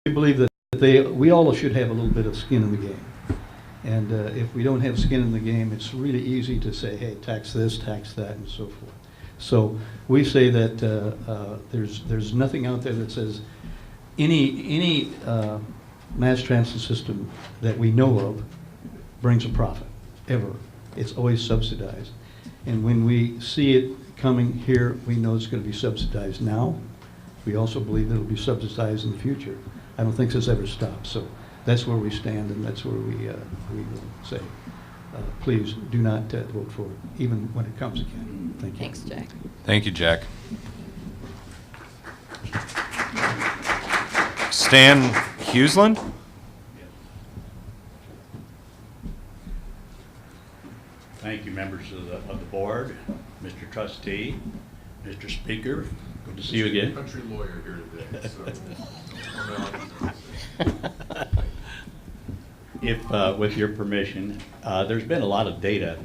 believe that we all should have a little bit of skin in the game. And if we don't have skin in the game, it's really easy to say, hey, tax this, tax that, and so forth. So we say that there's nothing out there that says any mass transit system that we know of brings a profit, ever. It's always subsidized. And when we see it coming here, we know it's going to be subsidized now. We also believe it'll be subsidized in the future. I don't think this ever stops. So that's where we stand, and that's where we will say, please do not vote for it, even when it comes again. Thank you. Thanks, Jack. Thank you, Jack. Stan Huseland? Thank you, members of the board, Mr. Trustee, Mr. Speaker. Good to see you again. Country lawyer here today. If, with your permission, there's been a lot of data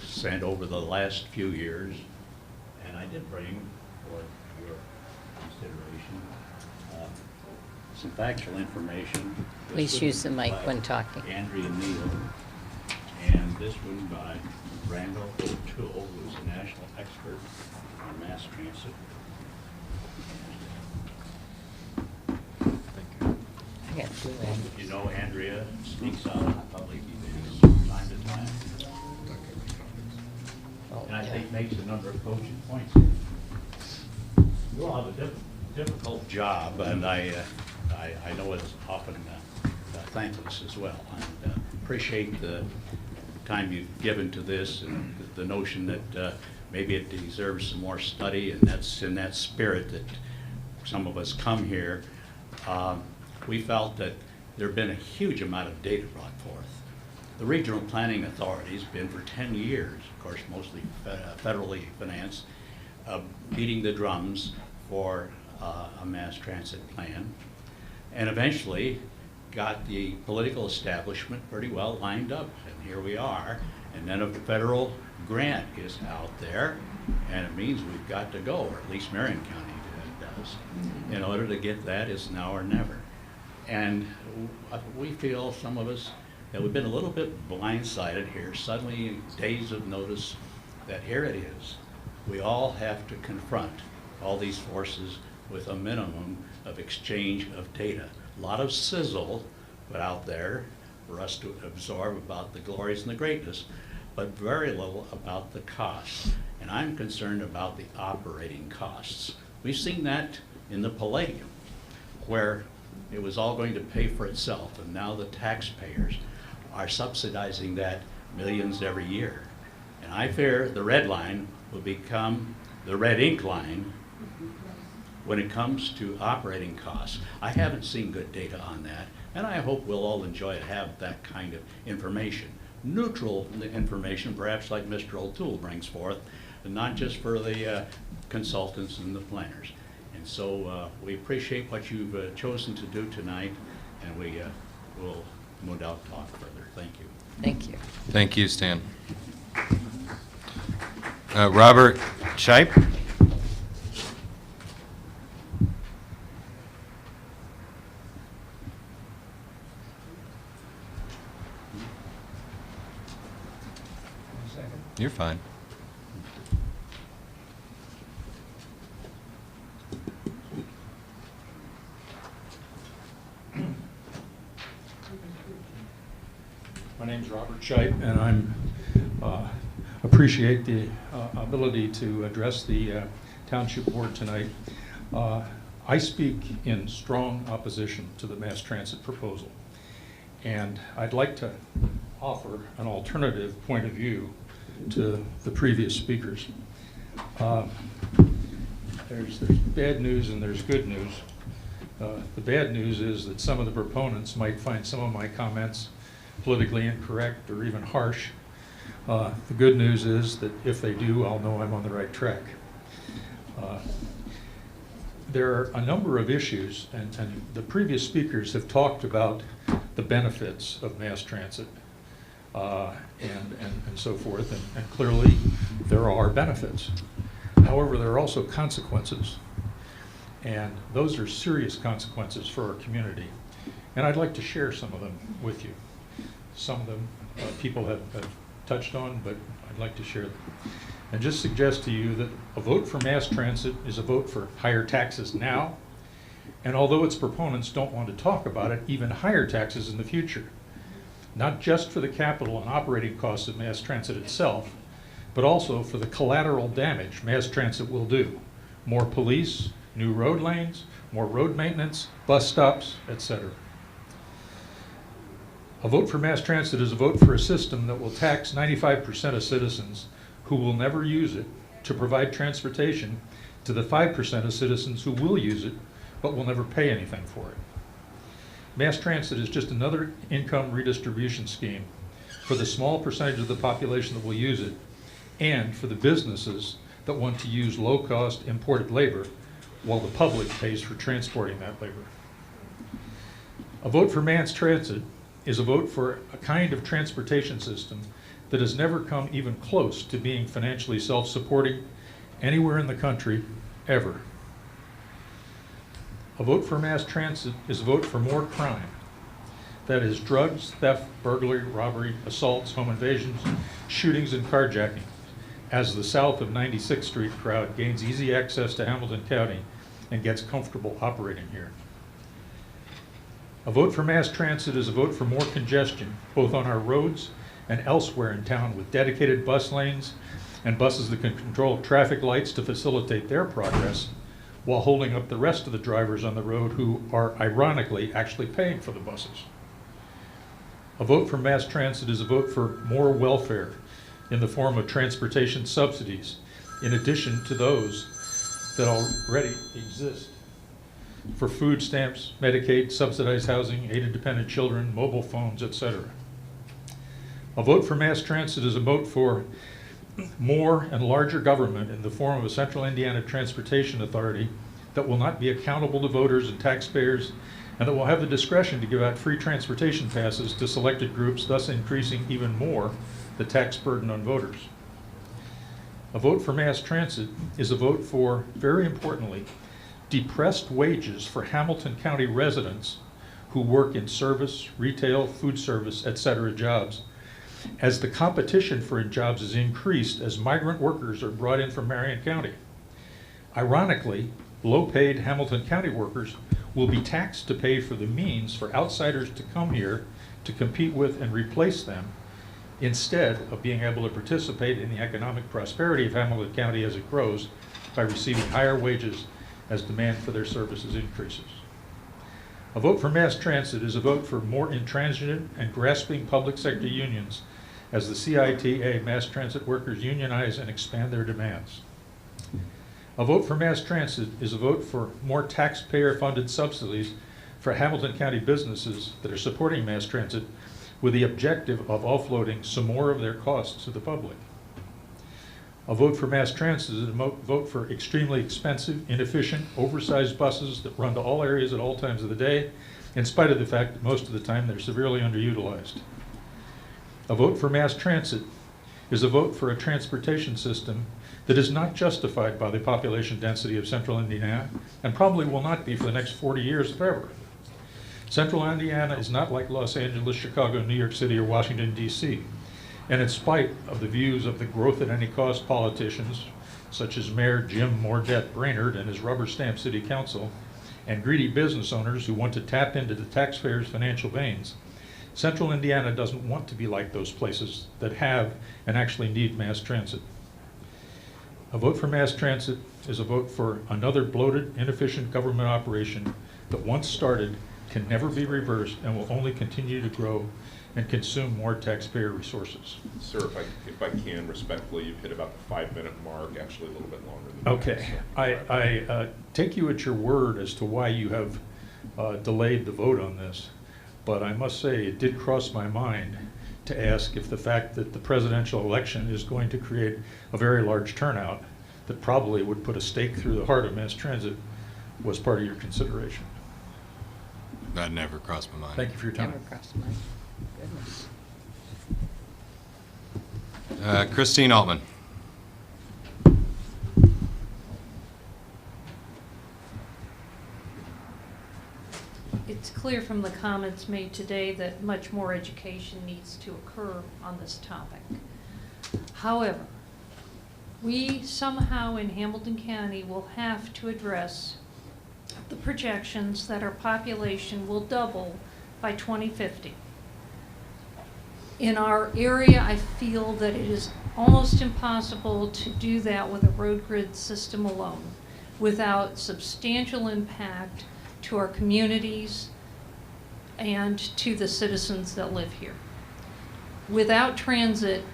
sent over the last few years, and I did bring for your consideration some factual information. Please use the mic when talking. Andrea Neal, and this one by Randall O'Toole, who's a national expert on mass transit. I got two there. You know, Andrea speaks out on public events from time to time, Oh, and I yeah. think makes a number of coaching points. You all have a difficult job, and I know it's often thankless as well. And appreciate the time you've given to this, and the notion that maybe it deserves some more study, and that's in that spirit that some of us come here. We felt that there had been a huge amount of data brought forth. The regional planning authority's been for 10 years, of course mostly federally financed, beating the drums for a mass transit plan, and eventually got the political establishment pretty well lined up, and here we are. And then a federal grant is out there, and it means we've got to go, or at least Marion County does. In order to get that, it's now or never. And we feel, some of us, that we've been a little bit blindsided here, suddenly days of notice that here it is. We all have to confront all these forces with a minimum of exchange of data. A lot of sizzle put out there for us to absorb about the glories and the greatness, but very little about the costs. And I'm concerned about the operating costs. We've seen that in the Palladium, where it was all going to pay for itself, and now the taxpayers are subsidizing that millions every year. And I fear the red line will become the red ink line when it comes to operating costs. I haven't seen good data on that, and I hope we'll all enjoy to have that kind of information. Neutral information, perhaps like Mr. O'Toole brings forth, and not just for the consultants and the planners. And so we appreciate what you've chosen to do tonight, and we will no doubt talk further. Thank you. Thank you. Thank you, Stan. Robert Scheib? You're fine. My name's Robert Scheib, and I'm appreciate the ability to address the Township Board tonight. I speak in strong opposition to the mass transit proposal, and I'd like to offer an alternative point of view to the previous speakers. There's bad news and there's good news. The bad news is that some of the proponents might find some of my comments politically incorrect or even harsh. The good news is that if they do, I'll know I'm on the right track. There are a number of issues, and the previous speakers have talked about the benefits of mass transit and so forth, and clearly there are benefits. However, there are also consequences. And those are serious consequences for our community. And I'd like to share some of them with you. Some of them people have touched on, but I'd like to share them. And just suggest to you that a vote for mass transit is a vote for higher taxes now, and although its proponents don't want to talk about it, even higher taxes in the future. Not just for the capital and operating costs of mass transit itself, but also for the collateral damage mass transit will do. More police, new road lanes, more road maintenance, bus stops, etc. A vote for mass transit is a vote for a system that will tax 95% of citizens who will never use it to provide transportation to the 5% of citizens who will use it but will never pay anything for it. Mass transit is just another income redistribution scheme for the small percentage of the population that will use it and for the businesses that want to use low-cost imported labor while the public pays for transporting that labor. A vote for mass transit is a vote for a kind of transportation system that has never come even close to being financially self-supporting anywhere in the country, ever. A vote for mass transit is a vote for more crime. That is drugs, theft, burglary, robbery, assaults, home invasions, shootings, and carjacking, as the south of 96th Street crowd gains easy access to Hamilton County and gets comfortable operating here. A vote for mass transit is a vote for more congestion, both on our roads and elsewhere in town, with dedicated bus lanes and buses that can control traffic lights to facilitate their progress while holding up the rest of the drivers on the road who are ironically actually paying for the buses. A vote for mass transit is a vote for more welfare in the form of transportation subsidies, in addition to those that already exist for food stamps, Medicaid, subsidized housing, aided dependent children, mobile phones, etc. A vote for mass transit is a vote for more and larger government in the form of a Central Indiana Transportation Authority that will not be accountable to voters and taxpayers, and that will have the discretion to give out free transportation passes to selected groups, thus increasing even more the tax burden on voters. A vote for mass transit is a vote for, very importantly, depressed wages for Hamilton County residents who work in service, retail, food service, etc. jobs, as the competition for jobs is increased as migrant workers are brought in from Marion County. Ironically, low-paid Hamilton County workers will be taxed to pay for the means for outsiders to come here to compete with and replace them, instead of being able to participate in the economic prosperity of Hamilton County as it grows by receiving higher wages as demand for their services increases. A vote for mass transit is a vote for more intransigent and grasping public sector unions as the CITA mass transit workers unionize and expand their demands. A vote for mass transit is a vote for more taxpayer-funded subsidies for Hamilton County businesses that are supporting mass transit with the objective of offloading some more of their costs to the public. A vote for mass transit is a vote for extremely expensive, inefficient, oversized buses that run to all areas at all times of the day, in spite of the fact that most of the time they're severely underutilized. A vote for mass transit is a vote for a transportation system that is not justified by the population density of Central Indiana, and probably will not be for the next 40 years if ever. Central Indiana is not like Los Angeles, Chicago, New York City, or Washington, D.C. And in spite of the views of the growth at any cost politicians, such as Mayor Jim Mordette Brainerd and his rubber stamp city council, and greedy business owners who want to tap into the taxpayers' financial veins, Central Indiana doesn't want to be like those places that have and actually need mass transit. A vote for mass transit is a vote for another bloated, inefficient government operation that once started can never be reversed and will only continue to grow and consume more taxpayer resources. Sir, if I can respectfully, you've hit about the 5-minute mark, actually a little bit longer than that. Okay, I take you at your word as to why you have delayed the vote on this, but I must say it did cross my mind to ask if the fact that the presidential election is going to create a very large turnout that probably would put a stake through the heart of mass transit was part of your consideration. That never crossed my mind. Thank you for your time. Never crossed my goodness. Christine Altman. it's clear from the comments made today that much more education needs to occur on this topic. However, we somehow in Hamilton County will have to address the projections that our population will double by 2050. In our area, I feel that it is almost impossible to do that with a road grid system alone without substantial impact to our communities and to the citizens that live here. Without transit,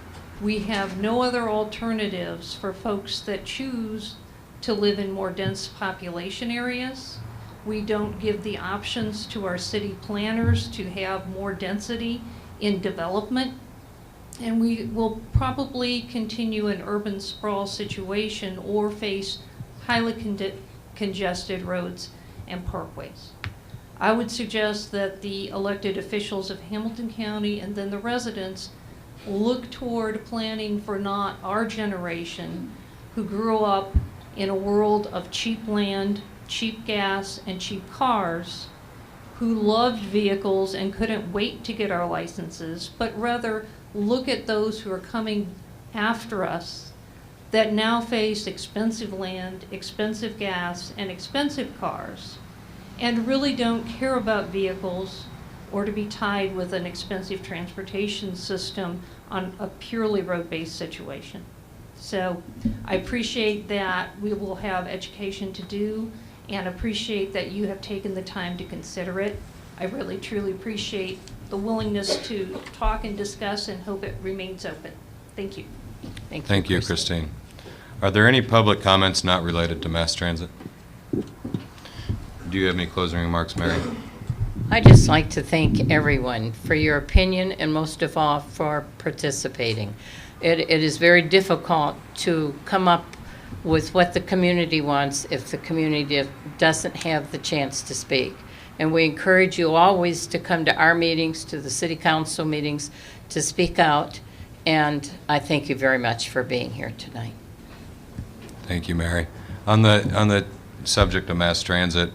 we have no other alternatives for folks that choose to live in more dense population areas. We don't give the options to our city planners to have more density in development. And we will probably continue an urban sprawl situation or face highly congested roads and parkways. I would suggest that the elected officials of Hamilton County and then the residents look toward planning for not our generation who grew up in a world of cheap land, cheap gas, and cheap cars, who loved vehicles and couldn't wait to get our licenses, but rather look at those who are coming after us that now face expensive land, expensive gas, and expensive cars, and really don't care about vehicles or to be tied with an expensive transportation system on a purely road-based situation. So I appreciate that we will have education to do and appreciate that you have taken the time to consider it. I really truly appreciate the willingness to talk and discuss and hope it remains open. Thank you. Thank you, Christine. Are there any public comments not related to mass transit? Do you have any closing remarks, Mary? I'd just like to thank everyone for your opinion and most of all for participating. It is very difficult to come up with what the community wants if the community doesn't have the chance to speak. And we encourage you always to come to our meetings, to the city council meetings, to speak out. And I thank you very much for being here tonight. Thank you, Mary. On the subject of mass transit,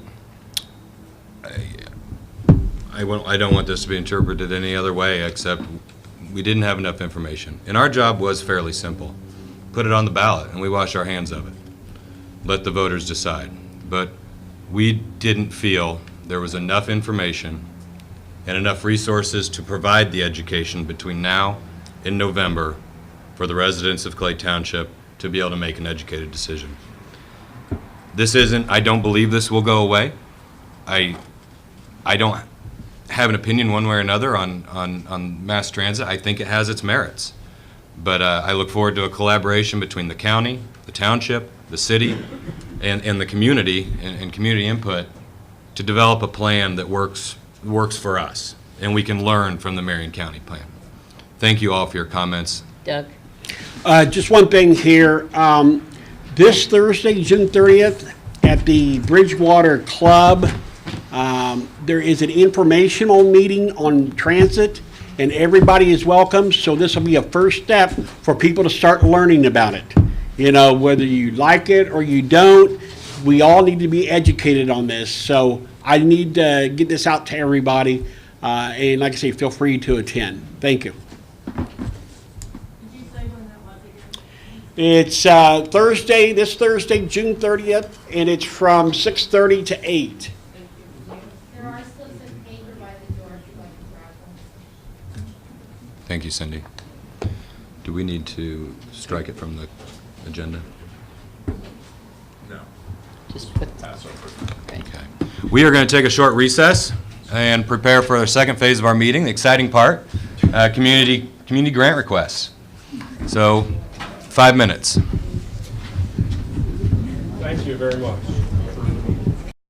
I don't want this to be interpreted any other way except we didn't have enough information. And our job was fairly simple. Put it on the ballot and we wash our hands of it. Let the voters decide. But we didn't feel there was enough information and enough resources to provide the education between now and November for the residents of Clay Township to be able to make an educated decision. I don't believe this will go away. I don't have an opinion one way or another on mass transit. I think it has its merits. But I look forward to a collaboration between the county, the township, the city, and the community and community input to develop a plan that works for us, and we can learn from the Marion County plan. Thank you all for your comments. Doug? Just one thing here. This Thursday, June 30th, at the Bridgewater Club, there is an informational meeting on transit, and everybody is welcome. So this will be a first step for people to start learning about it. You know, whether you like it or you don't, we all need to be educated on this. So I need to get this out to everybody. And like I say, feel free to attend. Thank you. It's Thursday, this Thursday, June 30th, and it's from 6:30 to 8. There are slips of paper by the door if you'd like to grab them. Thank you, Cindy. Do we need to strike it from the agenda? No. Just put Pass over. okay. Okay. We are going to take a short recess and prepare for the second phase of our meeting, the exciting part, community grant requests. So, 5 minutes. Thank you very much.